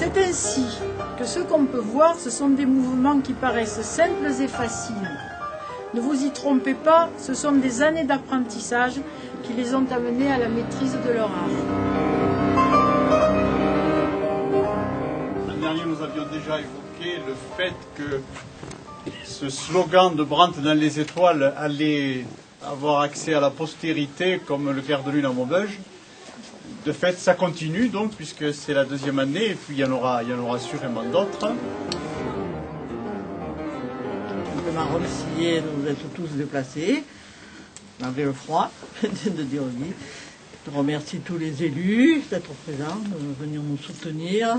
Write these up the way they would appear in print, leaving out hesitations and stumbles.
C'est ainsi que ce qu'on peut voir, ce sont des mouvements qui paraissent simples et faciles. Ne vous y trompez pas, ce sont des années d'apprentissage qui les ont amenés à la maîtrise de leur art. L'an dernier, nous avions déjà évoqué le fait que ce slogan de Brandt dans les étoiles allait avoir accès à la postérité comme le clair de lune à Maubeuge. De fait, ça continue donc, puisque c'est la deuxième année, et puis il y en aura sûrement d'autres. Le Maroc-Sillé, nous êtes tous déplacés, malgré le froid, de dire oui. Je remercie tous les élus d'être présents, de venir nous soutenir,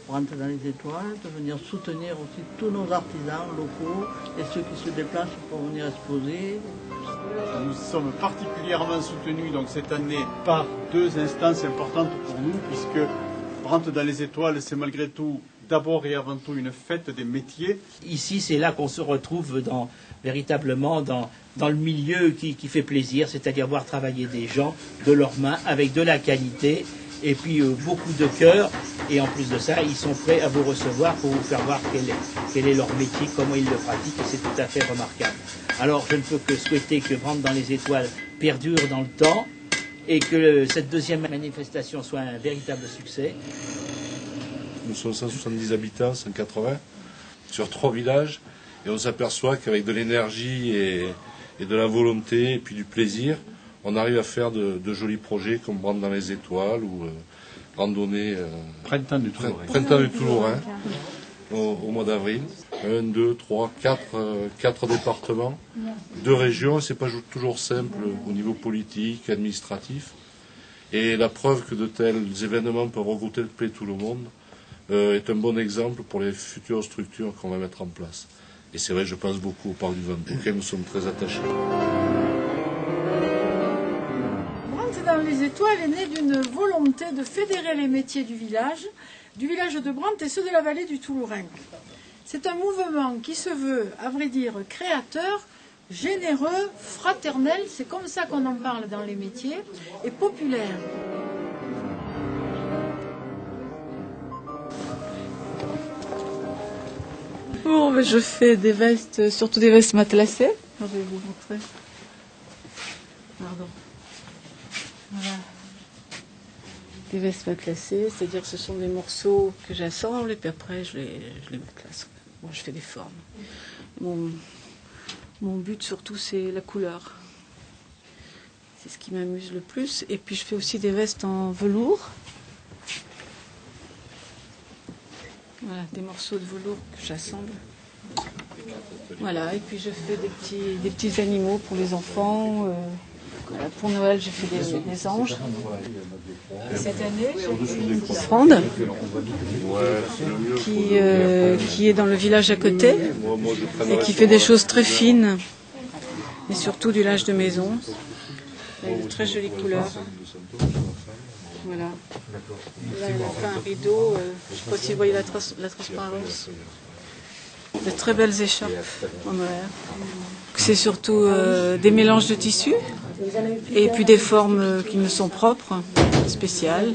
pour rentrer dans les étoiles, de venir soutenir aussi tous nos artisans locaux et ceux qui se déplacent pour venir exposer. Nous sommes particulièrement soutenus donc, cette année par deux instances importantes pour nous, puisque Brandt dans les étoiles, c'est malgré tout d'abord et avant tout une fête des métiers. Ici, c'est là qu'on se retrouve véritablement dans le milieu qui fait plaisir, c'est-à-dire voir travailler des gens de leurs mains avec de la qualité et puis beaucoup de cœur. Et en plus de ça, ils sont prêts à vous recevoir pour vous faire voir quel est leur métier, comment ils le pratiquent, et c'est tout à fait remarquable. Alors, je ne peux que souhaiter que Brandt dans les étoiles perdure dans le temps et que cette deuxième manifestation soit un véritable succès. Nous sommes 170 habitants, 180, sur 3 villages, et on s'aperçoit qu'avec de l'énergie et de la volonté et puis du plaisir, on arrive à faire de jolis projets comme Brandt dans les étoiles ou randonnée Printemps du Toulourin. Printemps du Toulourin au mois d'avril. 1, 2, 3, 4 départements, 2 régions, c'est pas toujours simple au niveau politique, administratif. Et la preuve que de tels événements peuvent regrouper tout le monde est un bon exemple pour les futures structures qu'on va mettre en place. Et c'est vrai, je pense beaucoup au Parc du Ventoux, auquel nous sommes très attachés. Brandt dans les étoiles est né d'une volonté de fédérer les métiers du village de Brandt et ceux de la vallée du Toulourin. C'est un mouvement qui se veut, à vrai dire, créateur, généreux, fraternel, c'est comme ça qu'on en parle dans les métiers, et populaire. Bon, mais je fais des vestes, surtout des vestes matelassées. Je vais vous montrer. Pardon. Voilà. Des vestes matelassées, c'est-à-dire que ce sont des morceaux que j'assemble et puis après je les matelasse. Bon, je fais des formes. Mon but surtout c'est la couleur. C'est ce qui m'amuse le plus. Et puis je fais aussi des vestes en velours. Voilà, des morceaux de velours que j'assemble. Voilà, et puis je fais des petits animaux pour les enfants. Voilà, pour Noël, j'ai fait des anges. Et cette année, j'ai fait une offrande qui est dans le village à côté et qui fait des choses très fines et surtout du linge de maison avec de très jolies couleurs. Voilà. Là, elle a fait un rideau. Je ne sais pas si vous voyez la transparence. De très belles écharpes en Noël. C'est surtout des mélanges de tissus et puis des formes qui me sont propres, spéciales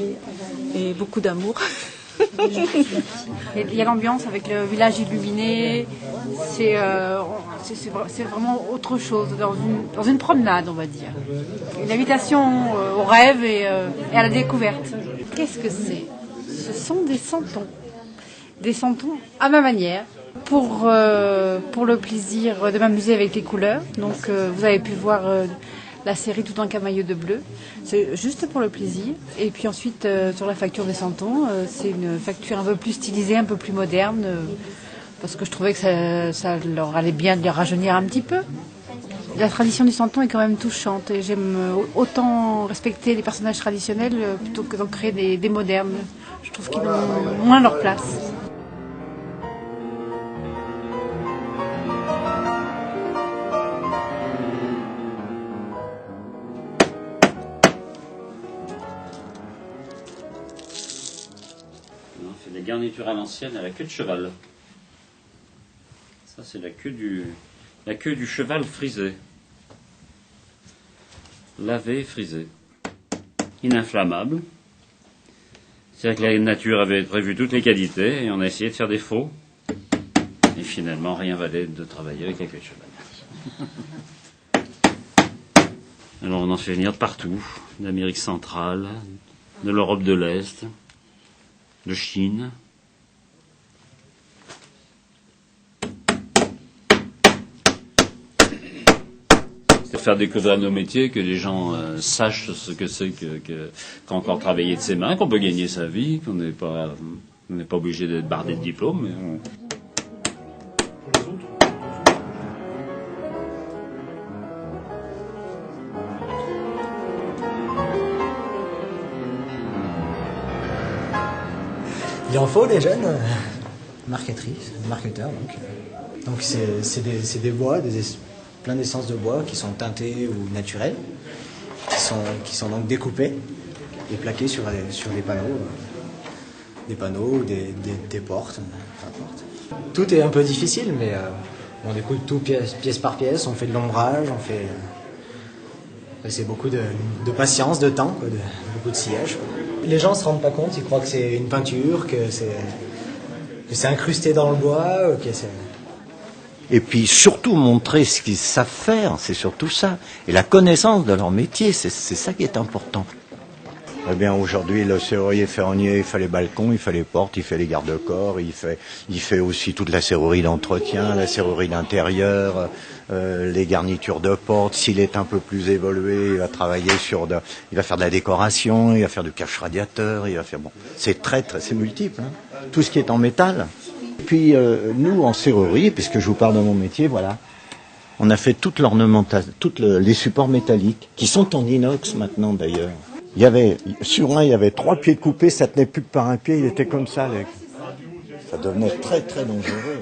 et beaucoup d'amour. Il y a l'ambiance avec le village illuminé. C'est vraiment autre chose, dans une promenade, on va dire. Une invitation au rêve et à la découverte. Qu'est-ce que c'est ? Ce sont des santons. Des santons à ma manière, pour le plaisir de m'amuser avec les couleurs. Donc vous avez pu voir la série Tout en camailleux de bleu. C'est juste pour le plaisir. Et puis ensuite, sur la facture des santons, c'est une facture un peu plus stylisée, un peu plus moderne, parce que je trouvais que ça leur allait bien de les rajeunir un petit peu. La tradition du santon est quand même touchante et j'aime autant respecter les personnages traditionnels plutôt que d'en créer des modernes. Je trouve qu'ils ont moins leur place. On fait des garnitures à l'ancienne à la queue de cheval. Ça, c'est la queue du cheval frisée. Lavée, frisée. Ininflammable. C'est-à-dire que la nature avait prévu toutes les qualités et on a essayé de faire des faux. Et finalement, rien valait de travailler avec la queue de cheval. Alors on en fait venir de partout, d'Amérique centrale, de l'Europe de l'Est, de Chine. C'est faire découvrir nos métiers, que les gens sachent ce que c'est qu'encore travailler de ses mains, qu'on peut gagner sa vie, qu'on n'est pas obligé d'être bardé de diplôme. Mais Il en faut des jeunes marketrices, marketeurs donc c'est des bois, plein d'essences de bois qui sont teintées ou naturelles, qui sont donc découpées et plaquées sur des panneaux ou des portes, peu importe. Tout est un peu difficile, mais on découpe tout pièce par pièce, on fait de l'ombrage, c'est beaucoup de patience, de temps, quoi, beaucoup de sillage. Les gens se rendent pas compte, ils croient que c'est une peinture, que c'est incrusté dans le bois, Et puis surtout montrer ce qu'ils savent faire, c'est surtout ça. Et la connaissance de leur métier, c'est ça qui est important. Eh bien aujourd'hui, le serrurier ferronnier, il fait les balcons, il fait les portes, il fait les garde-corps, il fait aussi toute la serrurerie d'entretien, la serrurerie d'intérieur, les garnitures de portes. S'il est un peu plus évolué, il va travailler il va faire de la décoration, il va faire du cache-radiateur, c'est c'est multiple, hein. Tout ce qui est en métal. Et puis nous, en serrurerie, puisque je vous parle de mon métier, voilà, on a fait toute l'ornementation, les supports métalliques, qui sont en inox maintenant d'ailleurs. Sur un, il y avait 3 pieds coupés, ça tenait plus que par un pied, il était comme ça. Ça devenait très très dangereux.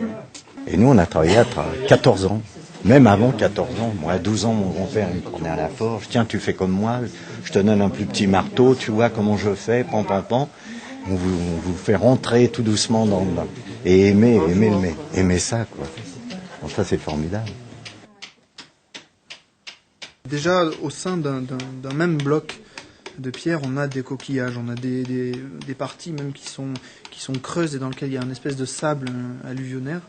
Et nous, on a travaillé à 14 ans, même avant 14 ans. Moi, à 12 ans, mon grand-père me prenait à la forge. Tiens, tu fais comme moi, je te donne un plus petit marteau, tu vois comment je fais, pan. On vous fait rentrer tout doucement dans et aimer ça, quoi. Donc ça, c'est formidable. Déjà, au sein d'un même bloc de pierre, on a des coquillages, on a des parties même qui sont creuses et dans lesquelles il y a une espèce de sable alluvionnaire.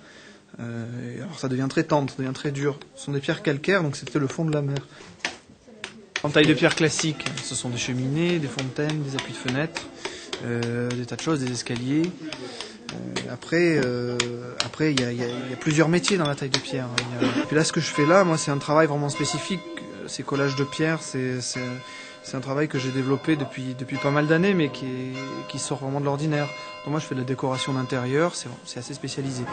Alors ça devient très tendre, ça devient très dur. Ce sont des pierres calcaires, donc c'était le fond de la mer. En taille de pierre classique, ce sont des cheminées, des fontaines, des appuis de fenêtres, des tas de choses, des escaliers. Après, il y a plusieurs métiers dans la taille de pierre. Et puis là, ce que je fais là, moi, c'est un travail vraiment spécifique. Ces collages de pierre, c'est un travail que j'ai développé depuis pas mal d'années, mais qui sort vraiment de l'ordinaire. Donc moi, je fais de la décoration d'intérieur, c'est assez spécialisé.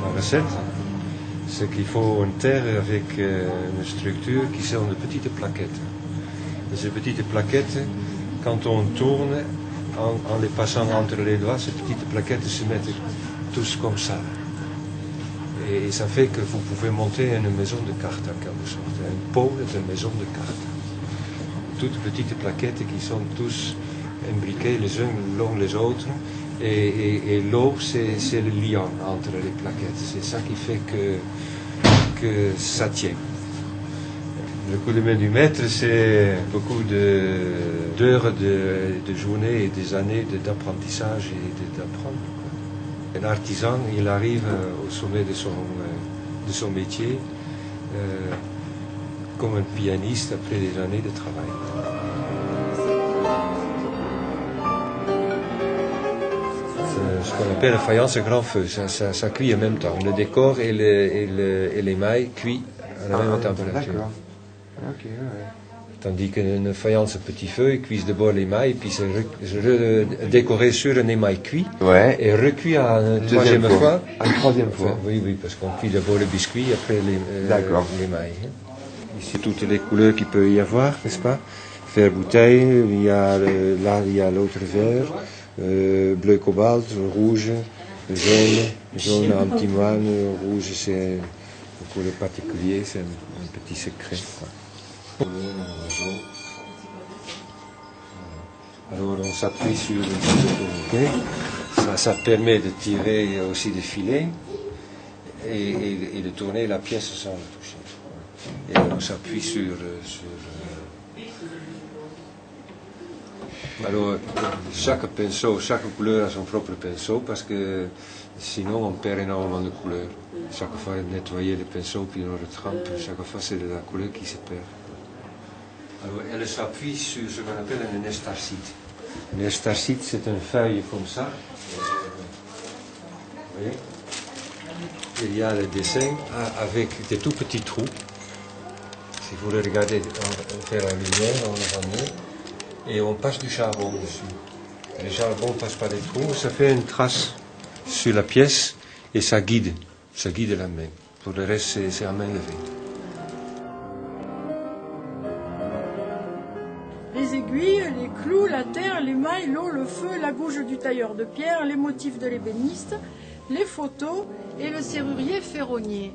La recette, c'est qu'il faut une terre avec une structure qui sont de petites plaquettes. Et ces petites plaquettes, quand on tourne, en les passant entre les doigts, ces petites plaquettes se mettent tous comme ça. Et ça fait que vous pouvez monter une maison de cartes en quelque sorte. Un pot est une maison de cartes. Toutes petites plaquettes qui sont tous imbriquées les uns l'un les autres. Et l'eau, c'est le lien entre les plaquettes. C'est ça qui fait que ça tient. Le coup de main du maître, c'est beaucoup d'heures de journées et des années d'apprentissage et d'apprendre. Un artisan, il arrive au sommet de son métier comme un pianiste après des années de travail. Ce qu'on appelle la faïence à grand feu, ça cuit en même temps. Le décor et l'émail cuit à la même température. Okay, ouais. Tandis qu'une faïence à petit feu, ils cuisent d'abord l'émail, puis c'est décoré sur un émail cuit, et recuit une troisième fois. Une troisième fois. Oui, parce qu'on cuit d'abord le biscuit, après l'émail. Ici, toutes les couleurs qu'il peut y avoir, n'est-ce pas? Vert bouteille, là il y a l'autre vert, bleu cobalt, rouge, jaune antimoine, rouge c'est une couleur particulière, c'est un petit secret, quoi. Alors on s'appuie sur le fil, ça permet de tirer aussi des filets et de tourner la pièce sans la toucher. Et alors s'appuie sur alors, chaque pinceau, chaque couleur a son propre pinceau parce que sinon on perd énormément de couleurs. Chaque fois nettoyer les pinceaux puis on retrempe, chaque fois c'est de la couleur qui se perd. Alors, elle s'appuie sur ce qu'on appelle un estarcite. Un estarcite, c'est une feuille comme ça. Vous voyez? Il y a le dessin avec des tout petits trous. Si vous le regardez, on fait la lumière, on le voit mieux. Et on passe du charbon dessus. Le charbon passe par les trous, ça fait une trace sur la pièce et ça guide la main. Pour le reste, c'est à main levée. Les aiguilles, les clous, la terre, les mailles, l'eau, le feu, la gouge du tailleur de pierre, les motifs de l'ébéniste, les photos et le serrurier ferronnier.